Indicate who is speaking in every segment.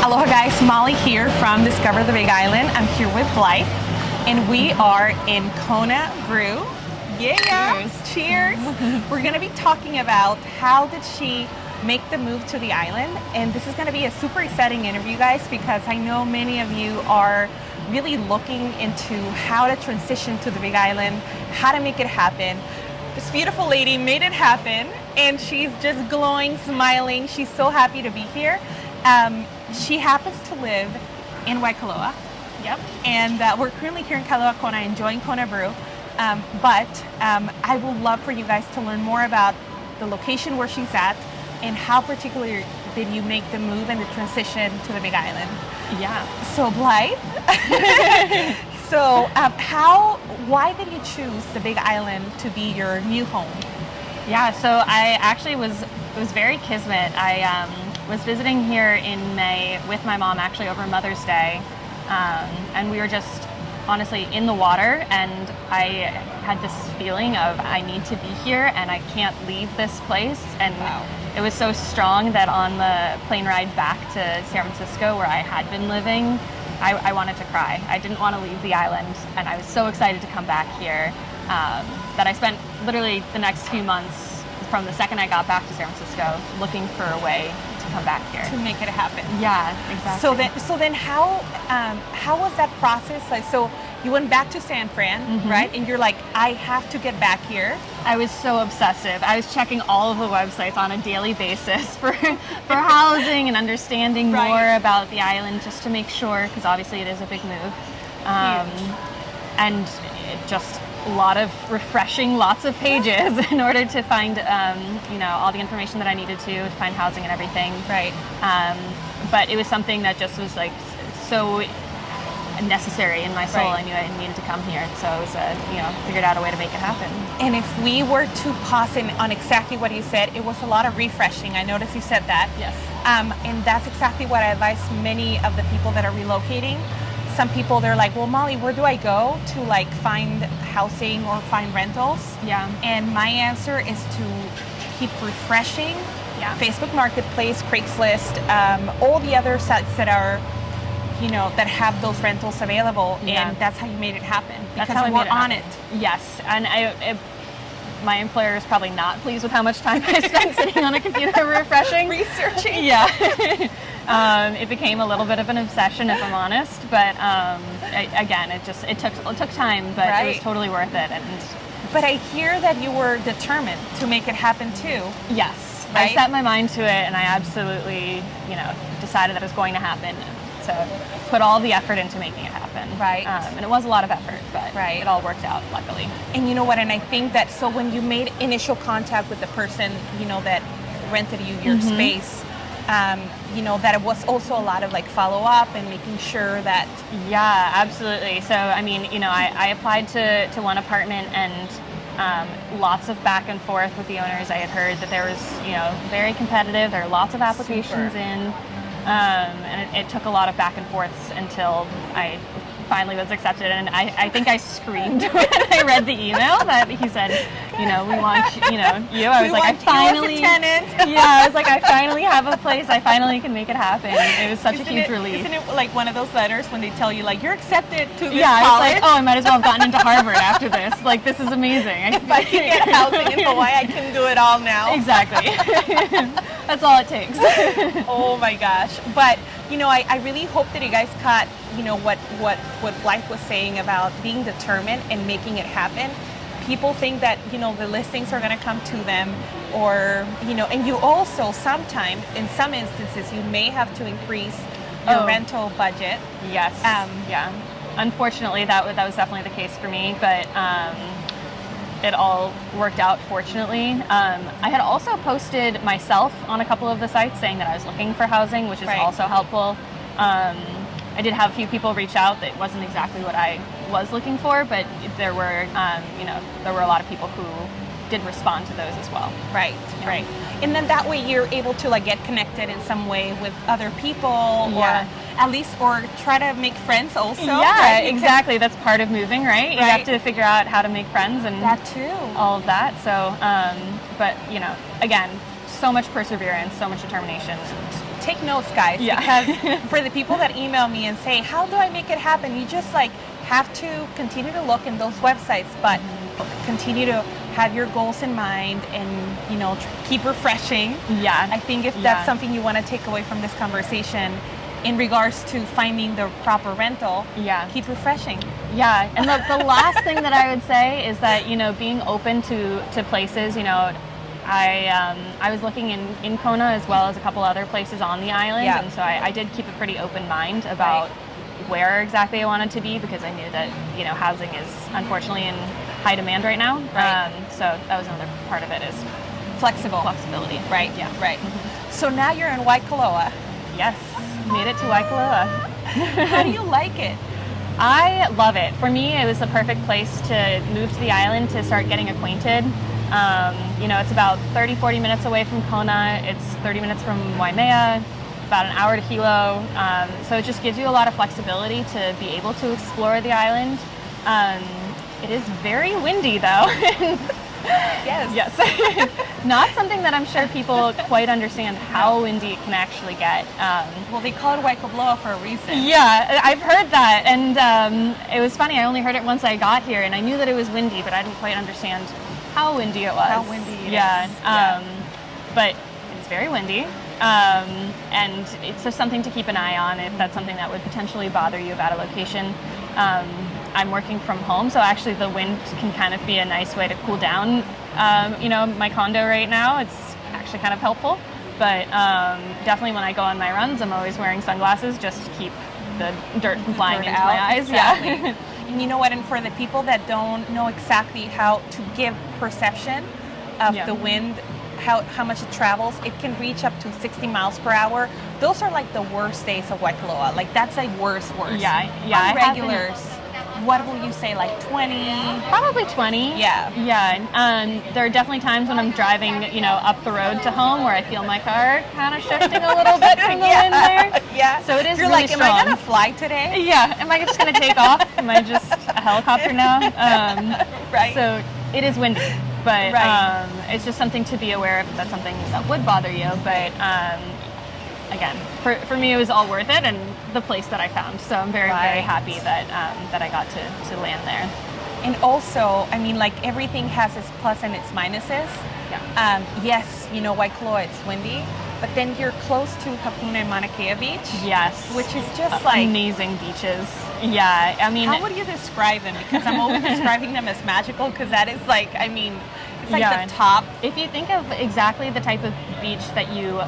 Speaker 1: Aloha guys, Molly here from Discover the Big Island. I'm here with Blythe and we are in Kona Brew. Yeah, cheers. We're gonna be talking about how did she make the move to the island, and this is gonna be a super exciting interview guys, because I know many of you are really looking into how to transition to the Big Island, how to make it happen. This beautiful lady made it happen and she's just glowing, smiling. She's so happy to be here. She happens to live in Waikoloa. Yep. And we're currently here in Kailua Kona enjoying Kona Brew. But I would love for you guys to learn more about the location where she's at and how particularly did you make the move and the transition to the Big Island.
Speaker 2: Yeah.
Speaker 1: So Blythe, why did you choose the Big Island to be your new home?
Speaker 2: Yeah, so I actually it was very kismet. I was visiting here in May with my mom, actually over Mother's Day, and we were just honestly in the water, and I had this feeling of I need to be here and I can't leave this place. And wow. It was so strong that on the plane ride back to San Francisco, where I had been living, I wanted to cry. I didn't want to leave the island, and I was so excited to come back here that I spent literally the next few months from the second I got back to San Francisco looking for a way to come back here.
Speaker 1: To make it happen.
Speaker 2: Yeah, exactly.
Speaker 1: So then how was that process? Like, so you went back to San Fran, right? And you're like, I have to get back here.
Speaker 2: I was so obsessive. I was checking all of the websites on a daily basis for housing and understanding more about the island, just to make sure, because obviously it is a big move. And it just a lot of refreshing, lots of pages in order to find, all the information that I needed to find housing and everything.
Speaker 1: Right.
Speaker 2: But it was something that just was like so necessary in my soul.
Speaker 1: Right.
Speaker 2: I knew I needed to come here, so it was figured out a way to make it happen.
Speaker 1: And if we were to pause in on exactly what you said, it was a lot of refreshing. I noticed you said that.
Speaker 2: Yes.
Speaker 1: And that's exactly what I advise many of the people that are relocating. Some people, they're like, well, Molly, where do I go to like find housing or find rentals?
Speaker 2: Yeah.
Speaker 1: And my answer is to keep refreshing.
Speaker 2: Yeah.
Speaker 1: Facebook Marketplace, Craigslist, all the other sites that are, that have those rentals available.
Speaker 2: Yeah.
Speaker 1: And that's how you made it happen.
Speaker 2: That's
Speaker 1: because
Speaker 2: how I
Speaker 1: we're
Speaker 2: made it
Speaker 1: on
Speaker 2: happen.
Speaker 1: it.
Speaker 2: Yes, and my employer is probably not pleased with how much time I spent sitting on a computer refreshing.
Speaker 1: Researching.
Speaker 2: Yeah. It became a little bit of an obsession, if I'm honest. But again, it took time, but it was totally worth it.
Speaker 1: But I hear that you were determined to make it happen too.
Speaker 2: Yes,
Speaker 1: right?
Speaker 2: I set my mind to it, and I absolutely, decided that it was going to happen. So put all the effort into making it happen.
Speaker 1: Right.
Speaker 2: And it was a lot of effort, but it all worked out, luckily.
Speaker 1: And you know what? And I think that so when you made initial contact with the person, that rented you your space, that it was also a lot of like follow up and making sure that.
Speaker 2: Yeah, absolutely. So I mean, I applied to one apartment, and lots of back and forth with the owners. I had heard that there was very competitive. There are lots of applications in. And it took a lot of back and forths until I finally was accepted, and I think I screamed when I read the email that he said, we want you. I was like, I finally, I was like, I finally have a place. I finally can make it happen. It was such a huge relief.
Speaker 1: Isn't it like one of those letters when they tell you like you're accepted to this college?
Speaker 2: It's like, oh, I might as well have gotten into Harvard after this. Like, this is amazing.
Speaker 1: If I can get housing in Hawaii, I can do it all now.
Speaker 2: Exactly. That's all it takes.
Speaker 1: Oh my gosh. But I really hope that you guys caught what Blythe was saying about being determined and making it happen. People think that the listings are going to come to them, or and you also sometimes in some instances you may have to increase your rental budget.
Speaker 2: Yes. Yeah. Unfortunately, that was definitely the case for me, but it all worked out fortunately. I had also posted myself on a couple of the sites saying that I was looking for housing, which is also helpful. I did have a few people reach out that wasn't exactly what I was looking for, but there were a lot of people who did respond to those as well.
Speaker 1: Right. And then that way you're able to like get connected in some way with other people, or at least, or try to make friends also.
Speaker 2: Yeah, exactly. That's part of moving, right? You have to figure out how to make friends and
Speaker 1: that too.
Speaker 2: All of that. So, but again, so much perseverance, so much determination.
Speaker 1: Take notes, guys, because for the people that email me and say, how do I make it happen? You just like have to continue to look in those websites, but continue to have your goals in mind and, you know, keep refreshing.
Speaker 2: Yeah.
Speaker 1: I think if that's something you want to take away from this conversation in regards to finding the proper rental, keep refreshing.
Speaker 2: Yeah, and the last thing that I would say is that, you know, being open to places, you know, I was looking in Kona as well as a couple other places on the island, and so I did keep a pretty open mind about where exactly I wanted to be, because I knew that, you know, housing is unfortunately in high demand right now. So that was another part of it, is flexibility.
Speaker 1: Right. Yeah. Right. So now you're in Waikoloa.
Speaker 2: Yes, made it to Waikoloa.
Speaker 1: How do you like it?
Speaker 2: I love it. For me, it was the perfect place to move to the island to start getting acquainted. You know, it's about 30-40 minutes away from Kona. It's 30 minutes from Waimea, about an hour to Hilo. So it just gives you a lot of flexibility to be able to explore the island. It is very windy, though. Yes. Not something that I'm sure people quite understand how windy it can actually get.
Speaker 1: Well, they call it Waikoloa for a reason.
Speaker 2: Yeah, I've heard that, and it was funny. I only heard it once I got here, and I knew that it was windy, but I didn't quite understand how windy it was.
Speaker 1: How windy it is.
Speaker 2: But it's very windy, and it's just something to keep an eye on if that's something that would potentially bother you about a location. I'm working from home, so actually the wind can kind of be a nice way to cool down. You know, my condo right now, it's actually kind of helpful, but definitely when I go on my runs, I'm always wearing sunglasses just to keep the dirt from flying into my eyes.
Speaker 1: Exactly. Yeah. And you know what, and for the people that don't know exactly how to give perception of the wind, how much it travels, it can reach up to 60 miles per hour. Those are like the worst days of Waikoloa. Like that's like worst.
Speaker 2: Yeah.
Speaker 1: On regulars, what will you say, like 20?
Speaker 2: Probably 20. Yeah. There are definitely times when I'm driving, you know, up the road to home where I feel my car kind of shifting a little bit from the wind there.
Speaker 1: Yeah.
Speaker 2: So it is
Speaker 1: You're
Speaker 2: really
Speaker 1: like,
Speaker 2: strong.
Speaker 1: am I gonna fly today?
Speaker 2: Yeah. Am I just gonna take off? Am I just a helicopter now?
Speaker 1: Right.
Speaker 2: So it is windy, but it's just something to be aware of if that's something that would bother you. But again, for me, it was all worth it, and the place that I found. So I'm very happy that that I got to land there.
Speaker 1: And also, I mean, like everything has its plus and its minuses.
Speaker 2: Yeah.
Speaker 1: Yes, you know, Waikoloa, it's windy, but then you're close to Hapuna and Mauna Kea Beach.
Speaker 2: Yes.
Speaker 1: Which is just like
Speaker 2: amazing beaches. Yeah. I mean,
Speaker 1: how would you describe them? Because I'm always describing them as magical, because that is like, I mean, it's like the top.
Speaker 2: If you think of exactly the type of beach that you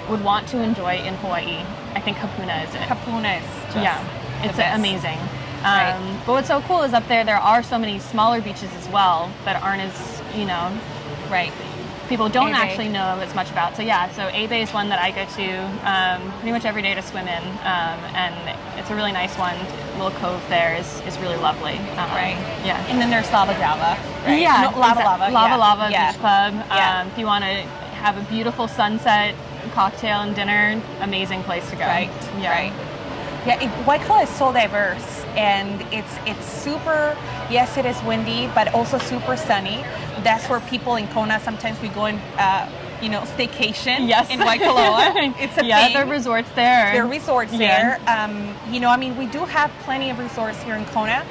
Speaker 2: would want to enjoy in Hawaii, I think Hapuna is it.
Speaker 1: Hapuna is just
Speaker 2: it's amazing. But what's so cool is up there are so many smaller beaches as well that aren't as, you know, people don't actually know as much about. So so A-Bay is one that I go to pretty much every day to swim in, and it's a really nice one. Little cove there is really lovely. Yeah.
Speaker 1: And then there's Lava Java. Right?
Speaker 2: Yeah.
Speaker 1: No, Lava
Speaker 2: Lava Beach Club. If you want to have a beautiful sunset, cocktail and dinner, amazing place to go.
Speaker 1: Right. Waikoloa is so diverse, and it's super. Yes, it is windy, but also super sunny. That's where people in Kona, sometimes we go in, you know, staycation in Waikoloa. It's a thing.
Speaker 2: There are resorts there.
Speaker 1: There are resorts there. You know, I mean, we do have plenty of resorts here in Kona,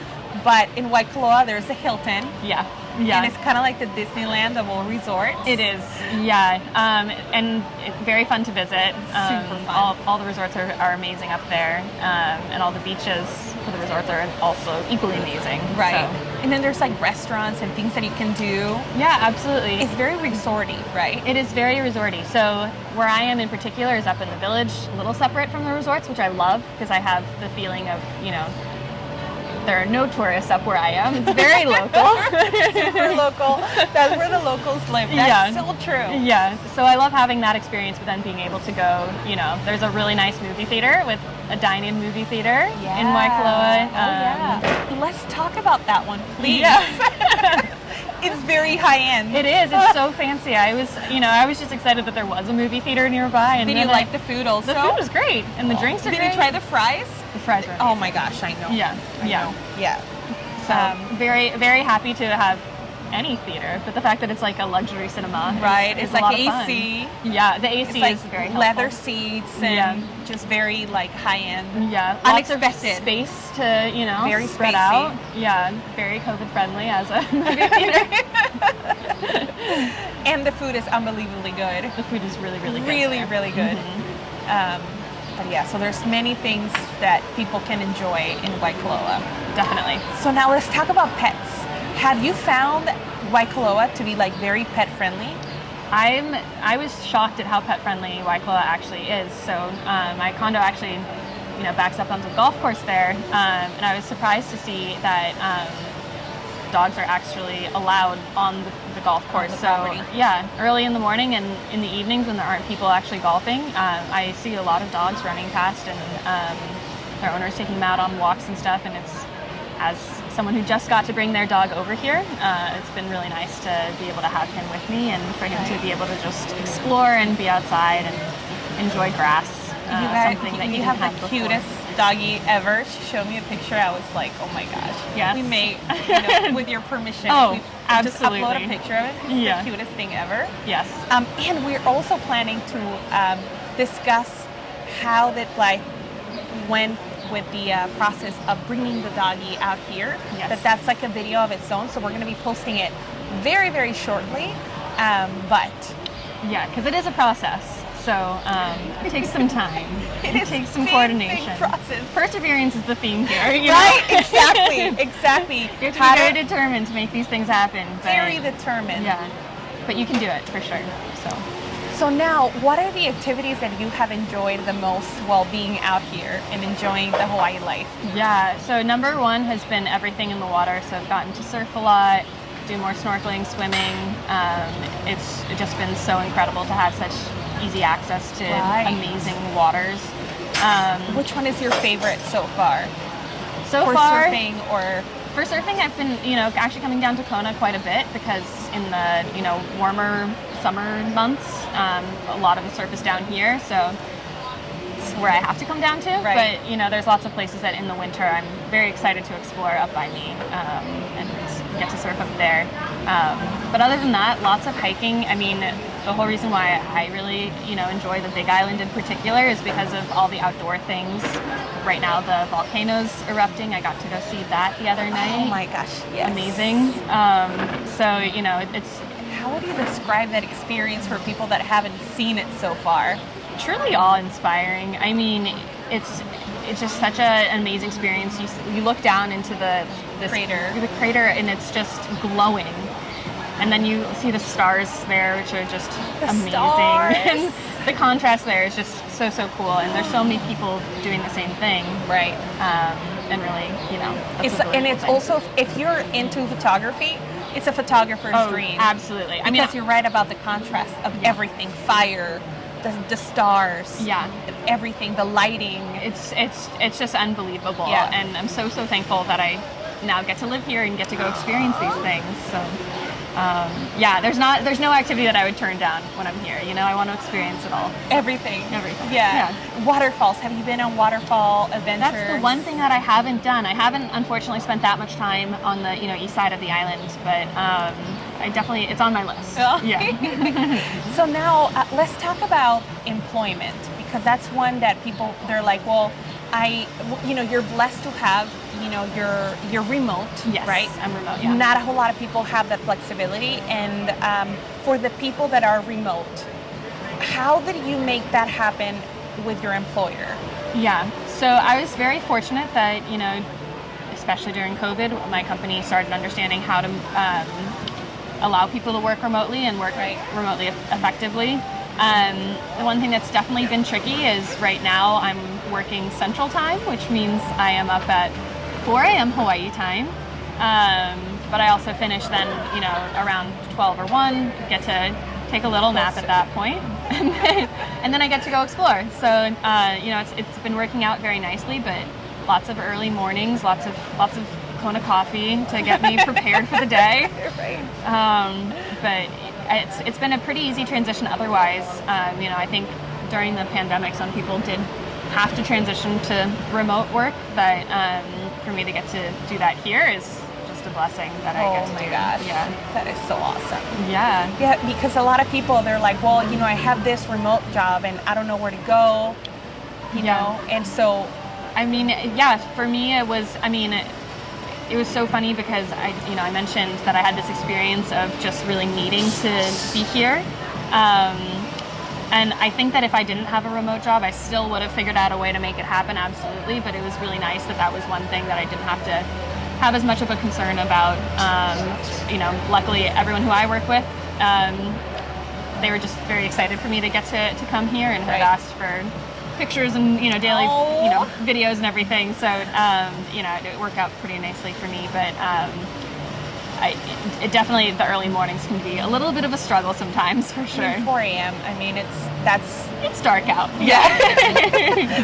Speaker 1: but in Waikoloa, there's a Hilton.
Speaker 2: Yeah.
Speaker 1: And it's kind of like the Disneyland of all resorts.
Speaker 2: It is, and it's very fun to visit.
Speaker 1: Super fun.
Speaker 2: All the resorts are amazing up there, and all the beaches for the resorts are also equally amazing.
Speaker 1: Right.
Speaker 2: So.
Speaker 1: And then there's like restaurants and things that you can do.
Speaker 2: Yeah, absolutely.
Speaker 1: It's very resorty, right?
Speaker 2: It is very resorty. So where I am in particular is up in the village, a little separate from the resorts, which I love because I have the feeling of, you know, there are no tourists up where I am. It's very local.
Speaker 1: Super local. That's where the locals live. That's so true.
Speaker 2: Yeah. So I love having that experience, but then being able to go, you know, there's a really nice movie theater with a dine-in movie theater in Waikoloa.
Speaker 1: Let's talk about that one, please.
Speaker 2: Yeah.
Speaker 1: It's very high-end.
Speaker 2: It is. It's so fancy. I was just excited that there was a movie theater nearby. And
Speaker 1: did you like the food also?
Speaker 2: The food was great, and the drinks are great.
Speaker 1: Did you try the fries?
Speaker 2: The fries were amazing.
Speaker 1: Oh my gosh, I know.
Speaker 2: Yeah.
Speaker 1: I know. Yeah.
Speaker 2: So very, very happy to have any theater, but the fact that it's like a luxury cinema,
Speaker 1: Right,
Speaker 2: is
Speaker 1: it's
Speaker 2: a lot
Speaker 1: like
Speaker 2: of fun.
Speaker 1: AC.
Speaker 2: Yeah, the AC
Speaker 1: It's like
Speaker 2: is very helpful.
Speaker 1: leather seats and
Speaker 2: Yeah.
Speaker 1: just very like high end.
Speaker 2: Yeah, lots of
Speaker 1: Unexpected.
Speaker 2: space to, you know,
Speaker 1: Very
Speaker 2: spread
Speaker 1: spacey.
Speaker 2: out. Yeah, very COVID friendly as a movie theater.
Speaker 1: And the food is unbelievably good.
Speaker 2: The food is really, really good.
Speaker 1: Really,
Speaker 2: there.
Speaker 1: really good. But yeah, so there's many things that people can enjoy in Waikoloa.
Speaker 2: Definitely.
Speaker 1: So now let's talk about pets. Have you found Waikoloa to be like very pet friendly?
Speaker 2: I was shocked at how pet friendly Waikoloa actually is. So my condo actually, you know, backs up onto the golf course there, and I was surprised to see that dogs are actually allowed on the golf course.
Speaker 1: the
Speaker 2: So
Speaker 1: property.
Speaker 2: yeah, early in the morning and in the evenings when there aren't people actually golfing, I see a lot of dogs running past and their owners taking them out on walks and stuff. And it's, as someone who just got to bring their dog over here, it's been really nice to be able to have him with me and for him to be able to just explore and be outside and enjoy grass. Something that
Speaker 1: you
Speaker 2: didn't
Speaker 1: have the
Speaker 2: before.
Speaker 1: cutest doggy ever. She showed me a picture. I was like, oh my gosh.
Speaker 2: Yes.
Speaker 1: We may, you know, with your permission,
Speaker 2: Oh,
Speaker 1: we
Speaker 2: absolutely.
Speaker 1: just upload a picture of it. It's
Speaker 2: Yeah.
Speaker 1: the cutest thing ever.
Speaker 2: Yes.
Speaker 1: And we're also planning to discuss how that Blythe went with the process of bringing the doggy out here.
Speaker 2: Yes.
Speaker 1: That's like a video of its own. So we're going to be posting it very, very shortly. But
Speaker 2: Yeah, because it is a process. So it takes some time. It takes some
Speaker 1: big,
Speaker 2: coordination.
Speaker 1: big process.
Speaker 2: Perseverance is the theme here. You
Speaker 1: Right?
Speaker 2: know?
Speaker 1: Exactly. Exactly.
Speaker 2: You have to
Speaker 1: How
Speaker 2: be very
Speaker 1: to-
Speaker 2: determined to make these things happen. But,
Speaker 1: very determined.
Speaker 2: Yeah, but you can do it for sure. So.
Speaker 1: So now, what are the activities that you have enjoyed the most while being out here and enjoying the Hawaii life?
Speaker 2: Yeah, so number one has been everything in the water. So I've gotten to surf a lot, do more snorkeling, swimming. It's just been so incredible to have such easy access to
Speaker 1: Right.
Speaker 2: amazing waters.
Speaker 1: Which one is your favorite so far?
Speaker 2: So
Speaker 1: For
Speaker 2: far,
Speaker 1: surfing or
Speaker 2: for surfing, I've been, you know, actually coming down to Kona quite a bit because in the, you know, warmer summer months, a lot of the surf is down here. So it's where I have to come down to.
Speaker 1: Right.
Speaker 2: But, you know, there's lots of places that in the winter I'm very excited to explore up by me and get to surf up there. But other than that, lots of hiking. I mean, the whole reason why I really, you know, enjoy the Big Island in particular is because of all the outdoor things. Right now, the volcano's erupting. I got to go see that the other night.
Speaker 1: oh my gosh, yes.
Speaker 2: Amazing. So, you know, it's
Speaker 1: How would you describe that experience for people that haven't seen it so far?
Speaker 2: truly awe-inspiring. I mean, it's just such an amazing experience. You look down into the crater, and it's just glowing. And then you see the stars there, which are just
Speaker 1: The
Speaker 2: amazing.
Speaker 1: stars.
Speaker 2: And the contrast there is just so cool. And there's so many people doing the same thing.
Speaker 1: Right.
Speaker 2: And really, you know, that's
Speaker 1: It's
Speaker 2: a really
Speaker 1: and
Speaker 2: cool
Speaker 1: it's
Speaker 2: thing.
Speaker 1: also, if you're into photography, it's a photographer's dream.
Speaker 2: Absolutely. I mean,
Speaker 1: Because you're right about the contrast of everything, fire, the stars,
Speaker 2: Yeah.
Speaker 1: everything, the lighting.
Speaker 2: it's just unbelievable.
Speaker 1: Yeah.
Speaker 2: And I'm so thankful that I now get to live here and get to go experience these things. So yeah, there's no activity that I would turn down when I'm here. You know, I want to experience it all.
Speaker 1: Everything.
Speaker 2: Everything.
Speaker 1: Yeah.
Speaker 2: Yeah.
Speaker 1: Waterfalls. Have you been on waterfall adventures?
Speaker 2: That's the one thing that I haven't done. I haven't unfortunately spent that much time on the, you know, east side of the island, but I definitely, it's on my list.
Speaker 1: Oh.
Speaker 2: Yeah.
Speaker 1: So now let's talk about employment, because that's one that people, they're like, well, you know, you're blessed to have, you know, you're remote,
Speaker 2: Yes,
Speaker 1: right?
Speaker 2: I'm remote, yeah.
Speaker 1: Not a whole lot of people have that flexibility. And for the people that are remote, how did you make that happen with your employer?
Speaker 2: Yeah, so I was very fortunate that, you know, especially during COVID, my company started understanding how to allow people to work remotely and work remotely effectively. The one thing that's definitely been tricky is right now I'm working Central Time, which means I am up at 4 a.m. Hawaii time. But I also finish then, you know, around 12 or 1, get to take a little nap at that point, and then I get to go explore. So, you know, it's been working out very nicely, but lots of early mornings, lots of Kona coffee to get me prepared for the day.
Speaker 1: Right.
Speaker 2: But it's been a pretty easy transition otherwise. You know, I think during the pandemic, some people did have to transition to remote work, but for me to get to do that here is just just a blessing that I get to do.
Speaker 1: Oh my gosh.
Speaker 2: Yeah.
Speaker 1: That is so awesome.
Speaker 2: Yeah.
Speaker 1: Yeah, because a lot of people, they're like, well, I have this remote job and I don't know where to go, you know? And so,
Speaker 2: I mean, yeah, for me, it was so funny because I mentioned that I had this experience of just really needing to be here. And I think that if I didn't have a remote job, I still would have figured out a way to make it happen, absolutely. But it was really nice that was one thing that I didn't have to have as much of a concern about. Luckily, everyone who I work with, they were just very excited for me to get to come here and had asked for pictures and daily videos and everything. So it worked out pretty nicely for me. But it definitely, the early mornings can be a little bit of a struggle sometimes, for sure.
Speaker 1: 4 a.m. I mean,
Speaker 2: it's dark out.
Speaker 1: Yeah.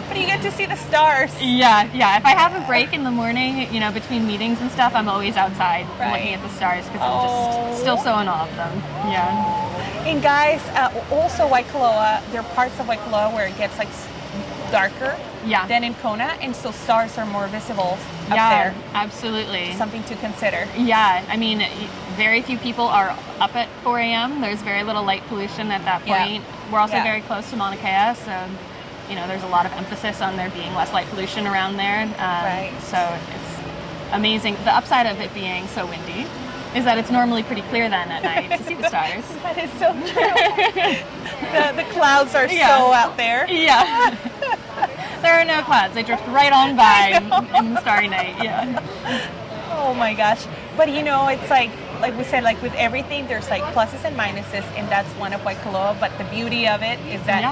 Speaker 1: But you get to see the stars.
Speaker 2: Yeah. If I have a break in the morning, between meetings and stuff, I'm always outside looking at the stars because I'm just still so in awe of them. Yeah.
Speaker 1: And guys, also Waikoloa, there are parts of Waikoloa where it gets like darker than in Kona, and so stars are more visible up there.
Speaker 2: Absolutely.
Speaker 1: Something to consider.
Speaker 2: Yeah, I mean, very few people are up at 4 a.m. There's very little light pollution at that point. We're also very close to Mauna Kea, so there's a lot of emphasis on there being less light pollution around there. So it's amazing. The upside of it being so windy is that it's normally pretty clear then at night to see the stars.
Speaker 1: That is so true. the clouds are so out there.
Speaker 2: Yeah. There are no clouds. They drift right on by in the starry night. Yeah.
Speaker 1: Oh my gosh. But it's like we said, like with everything, there's like pluses and minuses, and that's one of Waikoloa. But the beauty of it is that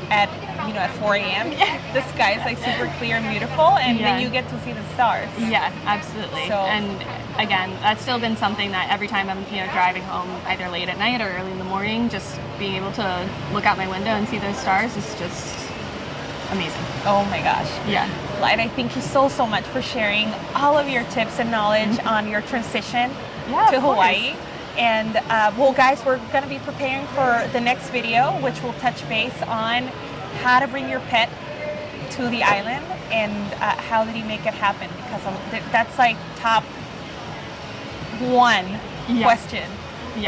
Speaker 1: at 4 a.m. the sky is like super clear and beautiful, and then you get to see the stars.
Speaker 2: Yeah, absolutely. And again, that's still been something that every time I'm driving home, either late at night or early in the morning, just being able to look out my window and see those stars is just amazing.
Speaker 1: Oh my gosh.
Speaker 2: Yeah.
Speaker 1: Blythe, I thank you so much for sharing all of your tips and knowledge on your transition to Hawaii. And well, guys, we're going to be preparing for the next video, which will touch base on how to bring your pet to the island and how did he make it happen, because that's like top one question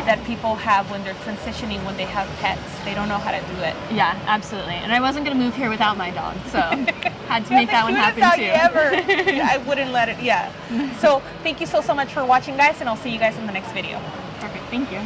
Speaker 1: that people have when they're transitioning, when they have pets. They don't know how to do it.
Speaker 2: Yeah, absolutely. And I wasn't going to move here without my dog, so had to make that one happen too.
Speaker 1: I wouldn't let it. Yeah. So thank you so much for watching, guys, and I'll see you guys in the next video.
Speaker 2: Perfect. Thank you.